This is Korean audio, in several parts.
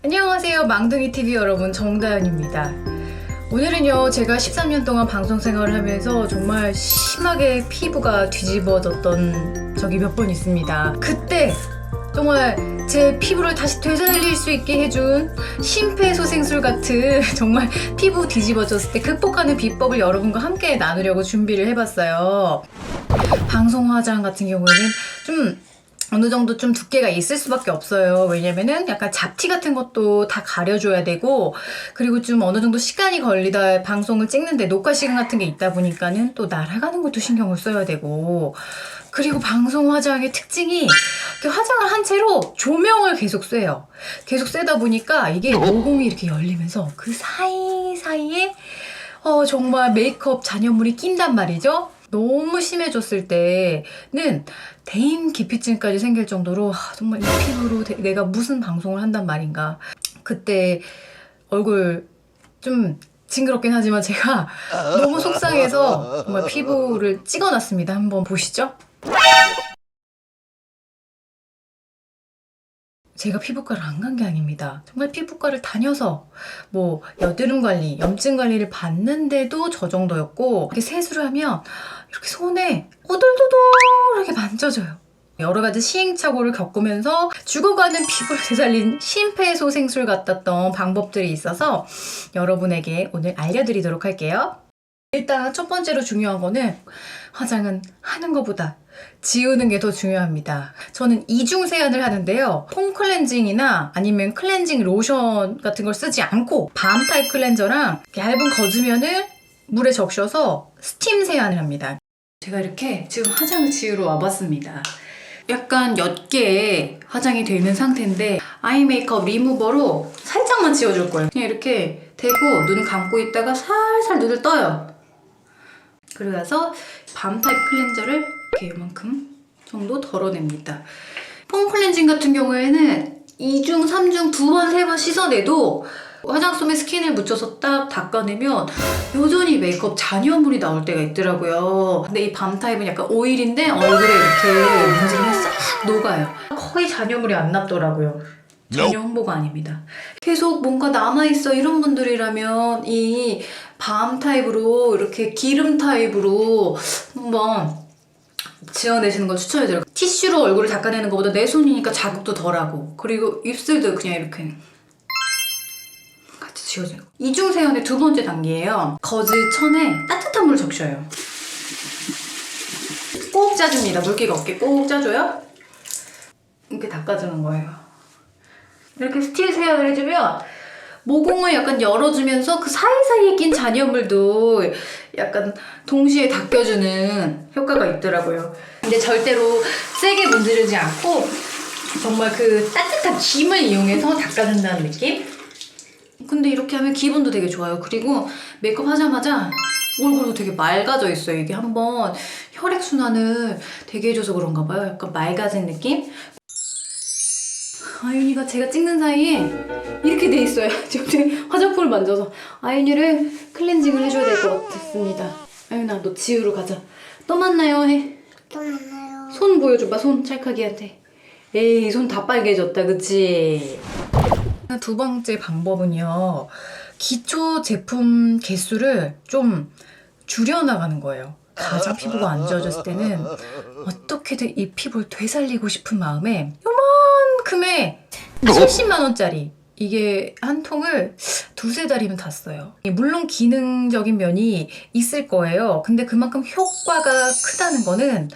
안녕하세요, 망둥이TV 여러분, 정다연입니다. 오늘은요, 제가 13년 동안 방송 생활을 하면서 정말 심하게 피부가 뒤집어졌던 적이 몇 번 있습니다. 그때 정말 제 피부를 다시 되살릴 수 있게 해준 심폐소생술 같은 정말 피부 뒤집어졌을 때 극복하는 비법을 여러분과 함께 나누려고 준비를 해봤어요. 방송 화장 같은 경우에는 좀 어느 정도 좀 두께가 있을 수밖에 없어요. 왜냐면은 약간 잡티 같은 것도 다 가려줘야 되고, 그리고 좀 어느 정도 시간이 걸리다 방송을 찍는데 녹화 시간 같은 게 있다 보니까는 또 날아가는 것도 신경을 써야 되고, 그리고 방송 화장의 특징이 화장을 한 채로 조명을 계속 쐬요. 계속 쐬다 보니까 이게 모공이 이렇게 열리면서 그 사이사이에 정말 메이크업 잔여물이 낀단 말이죠. 너무 심해졌을 때는 대인 기피증까지 생길 정도로 정말 이 피부로 내가 무슨 방송을 한단 말인가. 그때 얼굴 좀 징그럽긴 하지만 제가 너무 속상해서 정말 피부를 찍어놨습니다. 한번 보시죠. 제가 피부과를 안 간 게 아닙니다. 정말 피부과를 다녀서 뭐 여드름 관리, 염증 관리를 받는데도 저 정도였고, 이렇게 세수를 하면 이렇게 손에 오돌도돌하게 만져져요. 여러 가지 시행착오를 겪으면서 죽어가는 피부를 되살린 심폐소생술 같았던 방법들이 있어서 여러분에게 오늘 알려드리도록 할게요. 일단 첫 번째로 중요한 거는 화장은 하는 것보다 지우는 게 더 중요합니다. 저는 이중 세안을 하는데요. 폼 클렌징이나 아니면 클렌징 로션 같은 걸 쓰지 않고 밤 타입 클렌저랑 얇은 거즈면을 물에 적셔서 스팀 세안을 합니다. 제가 이렇게 지금 화장을 지우러 와봤습니다. 약간 옅게 화장이 되는 상태인데 아이 메이크업 리무버로 살짝만 지워줄 거예요. 그냥 이렇게 대고 눈 감고 있다가 살살 눈을 떠요. 그리고 나서 밤 타입 클렌저를 이렇게 이만큼 정도 덜어냅니다. 폼 클렌징 같은 경우에는 2중, 3중, 2번, 3번 씻어내도 화장솜에 스킨을 묻혀서 딱 닦아내면 여전히 메이크업 잔여물이 나올 때가 있더라고요. 근데 이 밤 타입은 약간 오일인데 얼굴에 이렇게 문지르면 싹 녹아요. 거의 잔여물이 안 남더라고요. 전혀 홍보가 아닙니다. 계속 뭔가 남아있어 이런 분들이라면 이 밤 타입으로 이렇게 기름 타입으로 한번 지워내시는 걸 추천해드려요. 티슈로 얼굴을 닦아내는 것보다 내 손이니까 자극도 덜하고, 그리고 입술도 그냥 이렇게 같이 지워줘요. 이중 세안의 두 번째 단계예요. 거즈 천에 따뜻한 물을 적셔요. 꼭 짜줍니다. 물기가 없게 꼭 짜줘요. 이렇게 닦아주는 거예요. 이렇게 스틸 세안을 해주면 모공을 약간 열어주면서 그 사이사이에 낀 잔여물도 약간 동시에 닦여주는 효과가 있더라고요. 근데 절대로 세게 문지르지 않고 정말 그 따뜻한 김을 이용해서 닦아준다는 느낌? 근데 이렇게 하면 기분도 되게 좋아요. 그리고 메이크업 하자마자 얼굴도 되게 맑아져 있어요. 이게 한번 혈액순환을 되게 해줘서 그런가 봐요. 약간 맑아진 느낌? 아윤이가 제가 찍는 사이에 이렇게 돼 있어요. 지금 화장품을 만져서 아윤이를 클렌징을 해줘야 될 것 같습니다. 아윤아, 너 지우러 가자. 또 만나요 해. 또 만나요. 손 보여줘봐, 손 찰칵이한테. 에이, 손 다 빨개졌다, 그치? 두 번째 방법은요, 기초 제품 개수를 좀 줄여나가는 거예요. 가장 피부가 안 좋아졌을 때는 어떻게든 이 피부를 되살리고 싶은 마음에 요만큼의 70만 원짜리 이게 한 통을 두세 달이면 다 써요. 물론 기능적인 면이 있을 거예요. 근데 그만큼 효과가 크다는 거는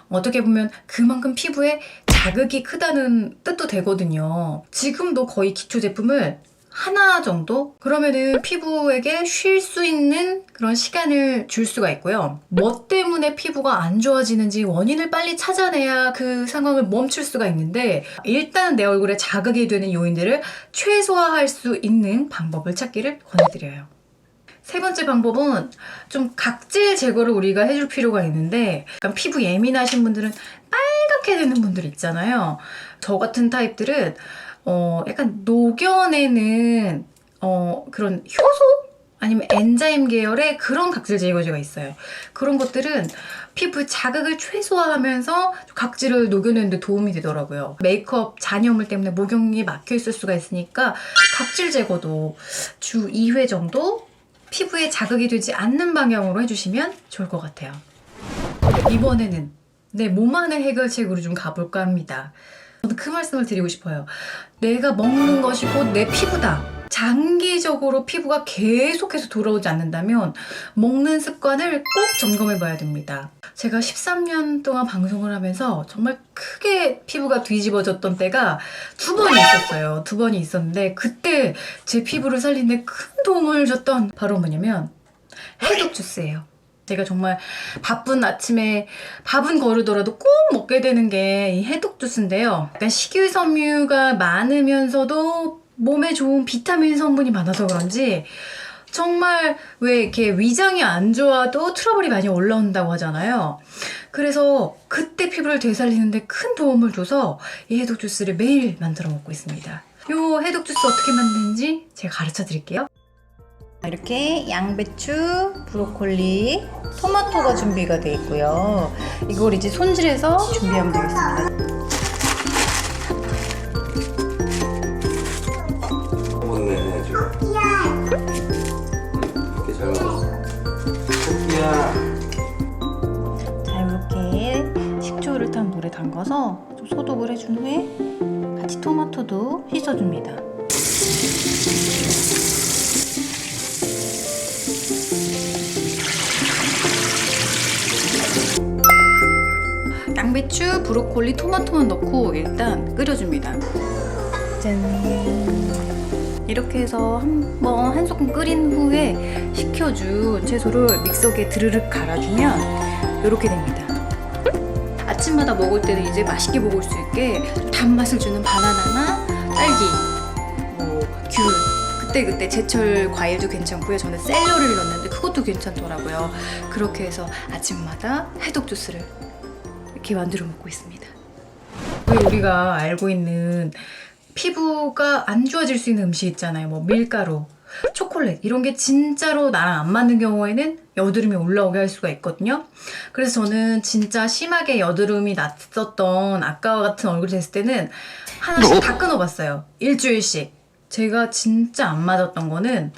어떻게 보면 그만큼 피부에 자극이 크다는 뜻도 되거든요. 지금도 거의 기초 제품을 하나 정도? 그러면은 피부에게 쉴 수 있는 그런 시간을 줄 수가 있고요. 뭐 때문에 피부가 안 좋아지는지 원인을 빨리 찾아내야 그 상황을 멈출 수가 있는데, 일단 내 얼굴에 자극이 되는 요인들을 최소화할 수 있는 방법을 찾기를 권해드려요. 세 번째 방법은 좀 각질 제거를 우리가 해줄 필요가 있는데, 약간 피부 예민하신 분들은 빨갛게 되는 분들 있잖아요. 저 같은 타입들은 약간 녹여내는 그런 효소? 아니면 엔자임 계열의 그런 각질 제거제가 있어요. 그런 것들은 피부의 자극을 최소화하면서 각질을 녹여내는 데 도움이 되더라고요. 메이크업 잔여물 때문에 모공이 막혀 있을 수가 있으니까 각질 제거도 주 2회 정도 피부에 자극이 되지 않는 방향으로 해주시면 좋을 것 같아요. 이번에는 내 몸 안의 해결책으로 좀 가볼까 합니다. 저는 그 말씀을 드리고 싶어요. 내가 먹는 것이 곧 내 피부다. 장기적으로 피부가 계속해서 돌아오지 않는다면 먹는 습관을 꼭 점검해 봐야 됩니다. 제가 13년 동안 방송을 하면서 정말 크게 피부가 뒤집어졌던 때가 2번이 있었어요. 2번이 있었는데 그때 제 피부를 살리는 데 큰 도움을 줬던 바로 뭐냐면 해독 주스예요. 제가 정말 바쁜 아침에 밥은 거르더라도 꼭 먹게 되는 게 이 해독 주스인데요. 약간 식이섬유가 많으면서도 몸에 좋은 비타민 성분이 많아서 그런지 정말 왜 이렇게 위장이 안 좋아도 트러블이 많이 올라온다고 하잖아요. 그래서 그때 피부를 되살리는데 큰 도움을 줘서 이 해독 주스를 매일 만들어 먹고 있습니다. 이 해독 주스 어떻게 만드는지 제가 가르쳐 드릴게요. 이렇게 양배추, 브로콜리, 토마토가 준비가 되어 있고요. 이걸 이제 손질해서 준비하면 되겠습니다. 먹었네 지금. 이렇게 잘 먹었어. 토끼야. 자, 이렇게 식초를 탄 물에 담가서 좀 소독을 해준 후에 같이 토마토도 씻어줍니다. 양배추, 브로콜리, 토마토만 넣고 일단 끓여줍니다. 짠! 이렇게 해서 한 소끔 끓인 후에 식혀준 채소를 믹서기에 드르륵 갈아주면 이렇게 됩니다. 아침마다 먹을 때는 이제 맛있게 먹을 수 있게 단맛을 주는 바나나나 딸기, 귤, 그때 제철 과일도 괜찮고요. 저는 샐러리를 넣었는데 그것도 괜찮더라고요. 그렇게 해서 아침마다 해독 주스를 이렇게 만들어 먹고 있습니다. 우리가 알고 있는 피부가 안 좋아질 수 있는 음식 있잖아요. 뭐 밀가루, 초콜릿 이런 게 진짜로 나랑 안 맞는 경우에는 여드름이 올라오게 할 수가 있거든요. 그래서 저는 진짜 심하게 여드름이 났었던 아까와 같은 얼굴이 됐을 때는 하나씩 다 끊어봤어요. 일주일씩. 제가 진짜 안 맞았던 거는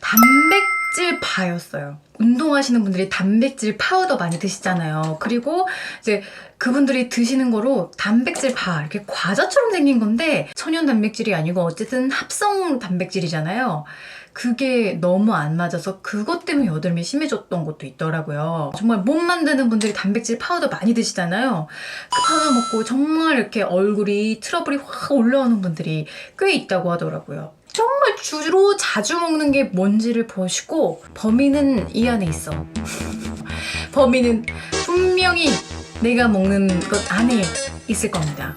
단백질 바였어요. 운동하시는 분들이 단백질 파우더 많이 드시잖아요. 그리고 이제 그분들이 드시는 거로 단백질 바, 이렇게 과자처럼 생긴 건데 천연 단백질이 아니고 어쨌든 합성 단백질이잖아요. 그게 너무 안 맞아서 그것 때문에 여드름이 심해졌던 것도 있더라고요. 정말 몸 만드는 분들이 단백질 파우더 많이 드시잖아요. 그 파우더 먹고 정말 이렇게 얼굴이 트러블이 확 올라오는 분들이 꽤 있다고 하더라고요. 정말 주로 자주 먹는 게 뭔지를 보시고 범인은 이 안에 있어. 범인은 분명히 내가 먹는 것 안에 있을 겁니다.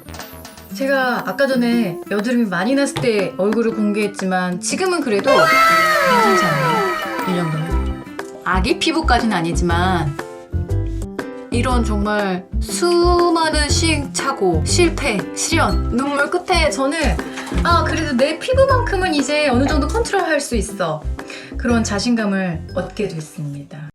제가 아까 전에 여드름이 많이 났을 때 얼굴을 공개했지만 지금은 그래도 괜찮지 않나요? 이 정도면. 아기 피부까지는 아니지만 이런 정말 수많은 시행착오, 실패, 시련, 눈물 끝에 저는 그래도 내 피부만큼은 이제 어느 정도 컨트롤할 수 있어. 그런 자신감을 얻게 됐습니다.